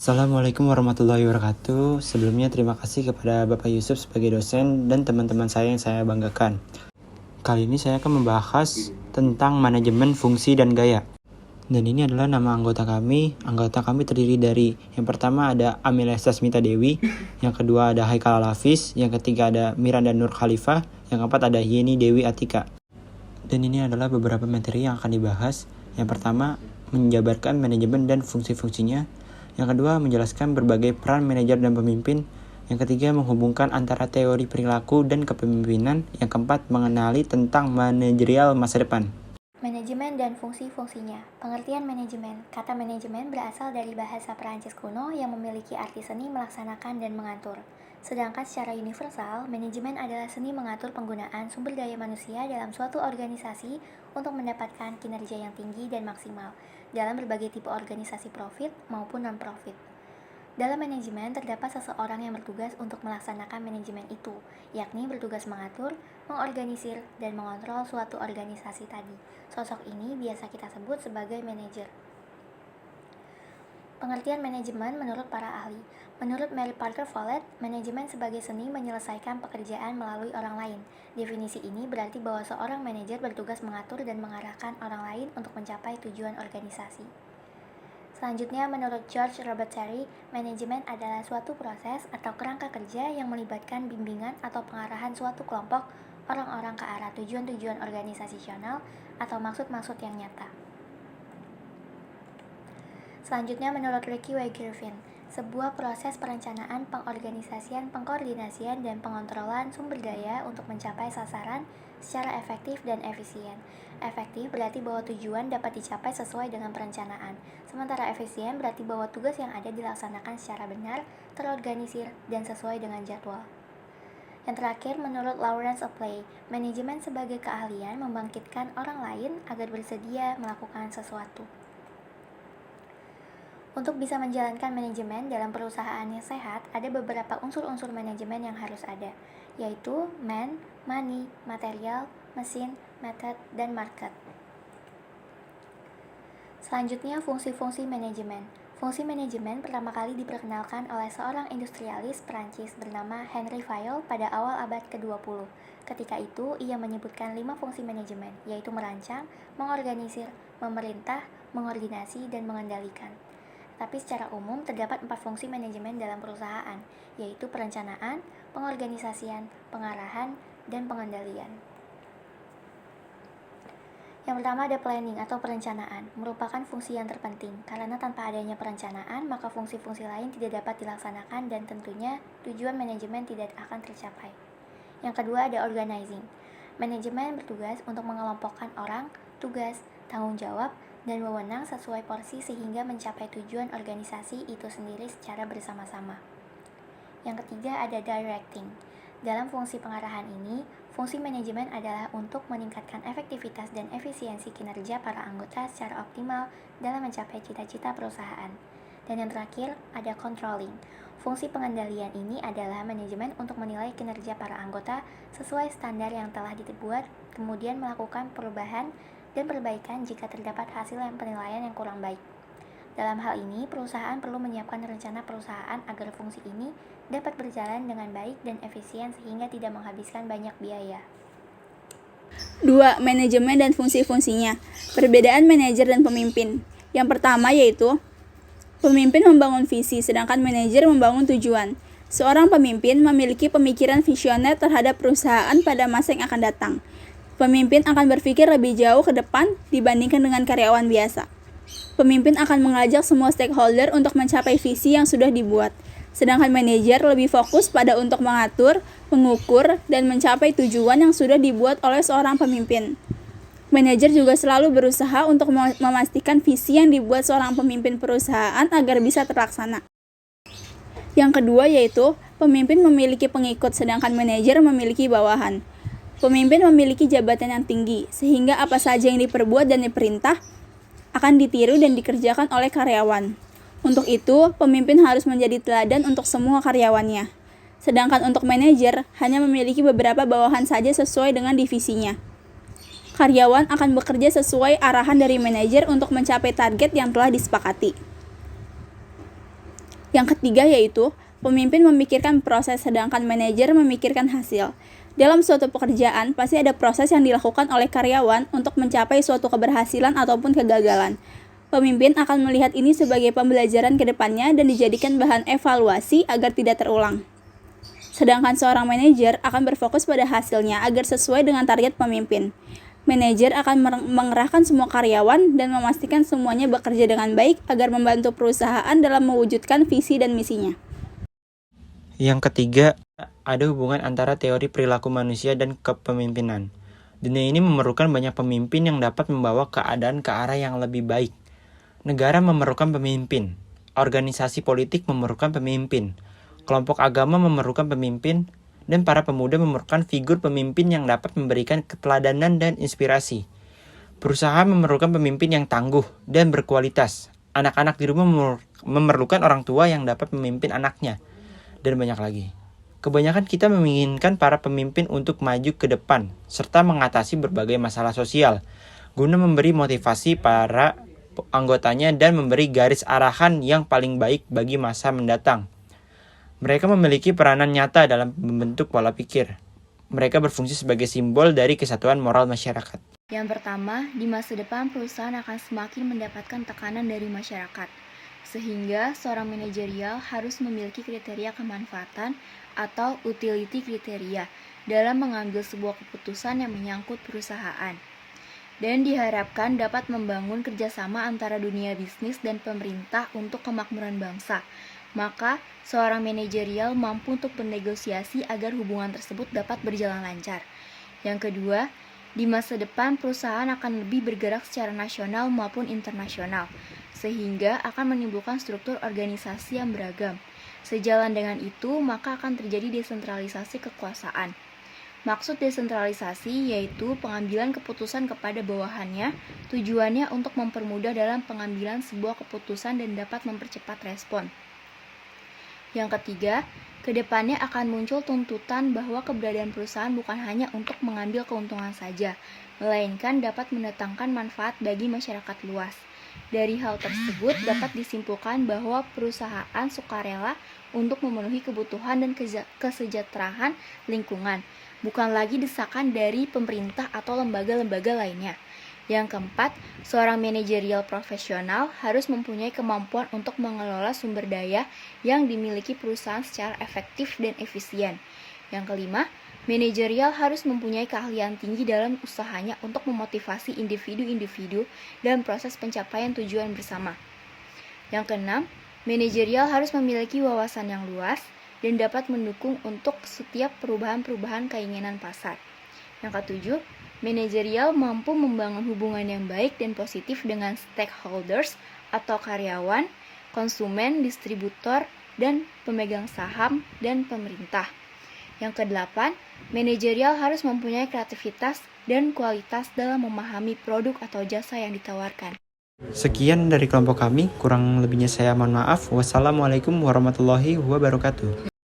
Assalamualaikum warahmatullahi wabarakatuh. Sebelumnya terima kasih kepada Bapak Yusuf sebagai dosen dan teman-teman saya yang saya banggakan. Kali ini saya akan membahas tentang manajemen fungsi dan gaya. Dan ini adalah nama anggota kami. Anggota kami terdiri dari yang pertama ada Amelia Sasmita Dewi, yang kedua ada Haikal Al-Hafiz, yang ketiga ada Miranda Nur Khalifah, yang keempat ada Yeni Dewi Atika. Dan ini adalah beberapa materi yang akan dibahas. Yang pertama, menjabarkan manajemen dan fungsi-fungsinya. Yang kedua, menjelaskan berbagai peran manajer dan pemimpin. Yang ketiga, menghubungkan antara teori perilaku dan kepemimpinan. Yang keempat, mengenali tentang manajerial masa depan. Manajemen dan fungsi-fungsinya. Pengertian manajemen. Kata manajemen berasal dari bahasa Perancis kuno yang memiliki arti seni melaksanakan dan mengatur. Sedangkan secara universal, manajemen adalah seni mengatur penggunaan sumber daya manusia dalam suatu organisasi untuk mendapatkan kinerja yang tinggi dan maksimal dalam berbagai tipe organisasi profit maupun non-profit. Dalam manajemen terdapat seseorang yang bertugas untuk melaksanakan manajemen itu, yakni bertugas mengatur, mengorganisir, dan mengontrol suatu organisasi tadi. Sosok ini biasa kita sebut sebagai manajer. Pengertian manajemen menurut para ahli. Menurut Mary Parker Follett, manajemen sebagai seni menyelesaikan pekerjaan melalui orang lain. Definisi ini berarti bahwa seorang manajer bertugas mengatur dan mengarahkan orang lain untuk mencapai tujuan organisasi. Selanjutnya, menurut George Robert Terry, manajemen adalah suatu proses atau kerangka kerja yang melibatkan bimbingan atau pengarahan suatu kelompok orang-orang ke arah tujuan-tujuan organisasional atau maksud-maksud yang nyata. Selanjutnya, menurut Ricky W. Griffin, sebuah proses perencanaan, pengorganisasian, pengkoordinasian, dan pengontrolan sumber daya untuk mencapai sasaran secara efektif dan efisien. Efektif berarti bahwa tujuan dapat dicapai sesuai dengan perencanaan, sementara efisien berarti bahwa tugas yang ada dilaksanakan secara benar, terorganisir, dan sesuai dengan jadwal. Yang terakhir, menurut Lawrence Opley, manajemen sebagai keahlian membangkitkan orang lain agar bersedia melakukan sesuatu. Untuk bisa menjalankan manajemen dalam perusahaan yang sehat, ada beberapa unsur-unsur manajemen yang harus ada, yaitu man, money, material, mesin, method, dan market. Selanjutnya, fungsi-fungsi manajemen. Fungsi manajemen pertama kali diperkenalkan oleh seorang industrialis Perancis bernama Henri Fayol pada awal abad ke-20. Ketika itu, ia menyebutkan 5 fungsi manajemen, yaitu merancang, mengorganisir, memerintah, mengordinasi, dan mengendalikan. Tapi secara umum terdapat 4 fungsi manajemen dalam perusahaan, yaitu perencanaan, pengorganisasian, pengarahan, dan pengendalian. Yang pertama ada planning atau perencanaan, merupakan fungsi yang terpenting, karena tanpa adanya perencanaan, maka fungsi-fungsi lain tidak dapat dilaksanakan dan tentunya tujuan manajemen tidak akan tercapai. Yang kedua ada organizing. Manajemen bertugas untuk mengelompokkan orang, tugas, tanggung jawab, dan wewenang sesuai porsi sehingga mencapai tujuan organisasi itu sendiri secara bersama-sama. Yang ketiga ada directing. Dalam fungsi pengarahan ini, fungsi manajemen adalah untuk meningkatkan efektivitas dan efisiensi kinerja para anggota secara optimal dalam mencapai cita-cita perusahaan. Dan yang terakhir ada controlling. Fungsi pengendalian ini adalah manajemen untuk menilai kinerja para anggota sesuai standar yang telah dibuat, kemudian melakukan perubahan dan perbaikan jika terdapat hasil penilaian yang kurang baik. Dalam hal ini, perusahaan perlu menyiapkan rencana perusahaan agar fungsi ini dapat berjalan dengan baik dan efisien sehingga tidak menghabiskan banyak biaya. 2. Manajemen dan fungsi-fungsinya. Perbedaan manajer dan pemimpin. Yang pertama yaitu pemimpin membangun visi, sedangkan manajer membangun tujuan. Seorang pemimpin memiliki pemikiran visioner terhadap perusahaan pada masa yang akan datang. Pemimpin akan berpikir lebih jauh ke depan dibandingkan dengan karyawan biasa. Pemimpin akan mengajak semua stakeholder untuk mencapai visi yang sudah dibuat. Sedangkan manajer lebih fokus pada untuk mengatur, mengukur, dan mencapai tujuan yang sudah dibuat oleh seorang pemimpin. Manajer juga selalu berusaha untuk memastikan visi yang dibuat seorang pemimpin perusahaan agar bisa terlaksana. Yang kedua yaitu pemimpin memiliki pengikut, sedangkan manajer memiliki bawahan. Pemimpin memiliki jabatan yang tinggi, sehingga apa saja yang diperbuat dan diperintah akan ditiru dan dikerjakan oleh karyawan. Untuk itu, pemimpin harus menjadi teladan untuk semua karyawannya. Sedangkan untuk manajer, hanya memiliki beberapa bawahan saja sesuai dengan divisinya. Karyawan akan bekerja sesuai arahan dari manajer untuk mencapai target yang telah disepakati. Yang ketiga yaitu pemimpin memikirkan proses sedangkan manajer memikirkan hasil. Dalam suatu pekerjaan, pasti ada proses yang dilakukan oleh karyawan untuk mencapai suatu keberhasilan ataupun kegagalan. Pemimpin akan melihat ini sebagai pembelajaran ke depannya dan dijadikan bahan evaluasi agar tidak terulang. Sedangkan seorang manajer akan berfokus pada hasilnya agar sesuai dengan target pemimpin. Manajer akan mengerahkan semua karyawan dan memastikan semuanya bekerja dengan baik agar membantu perusahaan dalam mewujudkan visi dan misinya. Yang ketiga, ada hubungan antara teori perilaku manusia dan kepemimpinan. Dunia ini memerlukan banyak pemimpin yang dapat membawa keadaan ke arah yang lebih baik. Negara memerlukan pemimpin, organisasi politik memerlukan pemimpin, kelompok agama memerlukan pemimpin, dan para pemuda memerlukan figur pemimpin yang dapat memberikan keteladanan dan inspirasi. Perusahaan memerlukan pemimpin yang tangguh dan berkualitas. Anak-anak di rumah memerlukan orang tua yang dapat memimpin anaknya, dan banyak lagi. Kebanyakan kita menginginkan para pemimpin untuk maju ke depan, serta mengatasi berbagai masalah sosial, guna memberi motivasi para anggotanya dan memberi garis arahan yang paling baik bagi masa mendatang. Mereka memiliki peranan nyata dalam membentuk pola pikir. Mereka berfungsi sebagai simbol dari kesatuan moral masyarakat. Yang pertama, di masa depan perusahaan akan semakin mendapatkan tekanan dari masyarakat, sehingga seorang manajerial harus memiliki kriteria kemanfaatan atau utility kriteria dalam mengambil sebuah keputusan yang menyangkut perusahaan. Dan diharapkan dapat membangun kerjasama antara dunia bisnis dan pemerintah untuk kemakmuran bangsa. Maka, seorang manajerial mampu untuk bernegosiasi agar hubungan tersebut dapat berjalan lancar. Yang kedua, di masa depan perusahaan akan lebih bergerak secara nasional maupun internasional, sehingga akan menimbulkan struktur organisasi yang beragam. Sejalan dengan itu, maka akan terjadi desentralisasi kekuasaan. Maksud desentralisasi yaitu pengambilan keputusan kepada bawahannya, tujuannya untuk mempermudah dalam pengambilan sebuah keputusan dan dapat mempercepat respon. Yang ketiga, kedepannya akan muncul tuntutan bahwa keberadaan perusahaan bukan hanya untuk mengambil keuntungan saja, melainkan dapat mendatangkan manfaat bagi masyarakat luas. Dari hal tersebut dapat disimpulkan bahwa perusahaan sukarela untuk memenuhi kebutuhan dan kesejahteraan lingkungan, bukan lagi desakan dari pemerintah atau lembaga-lembaga lainnya. Yang keempat, seorang manajerial profesional harus mempunyai kemampuan untuk mengelola sumber daya yang dimiliki perusahaan secara efektif dan efisien. Yang kelima, manajerial harus mempunyai keahlian tinggi dalam usahanya untuk memotivasi individu-individu dalam proses pencapaian tujuan bersama. Yang keenam, manajerial harus memiliki wawasan yang luas dan dapat mendukung untuk setiap perubahan-perubahan keinginan pasar. Yang ketujuh, manajerial mampu membangun hubungan yang baik dan positif dengan stakeholders atau karyawan, konsumen, distributor, dan pemegang saham dan pemerintah. Yang kedelapan, manajerial harus mempunyai kreativitas dan kualitas dalam memahami produk atau jasa yang ditawarkan. Sekian dari kelompok kami, kurang lebihnya saya mohon maaf. Wassalamualaikum warahmatullahi wabarakatuh.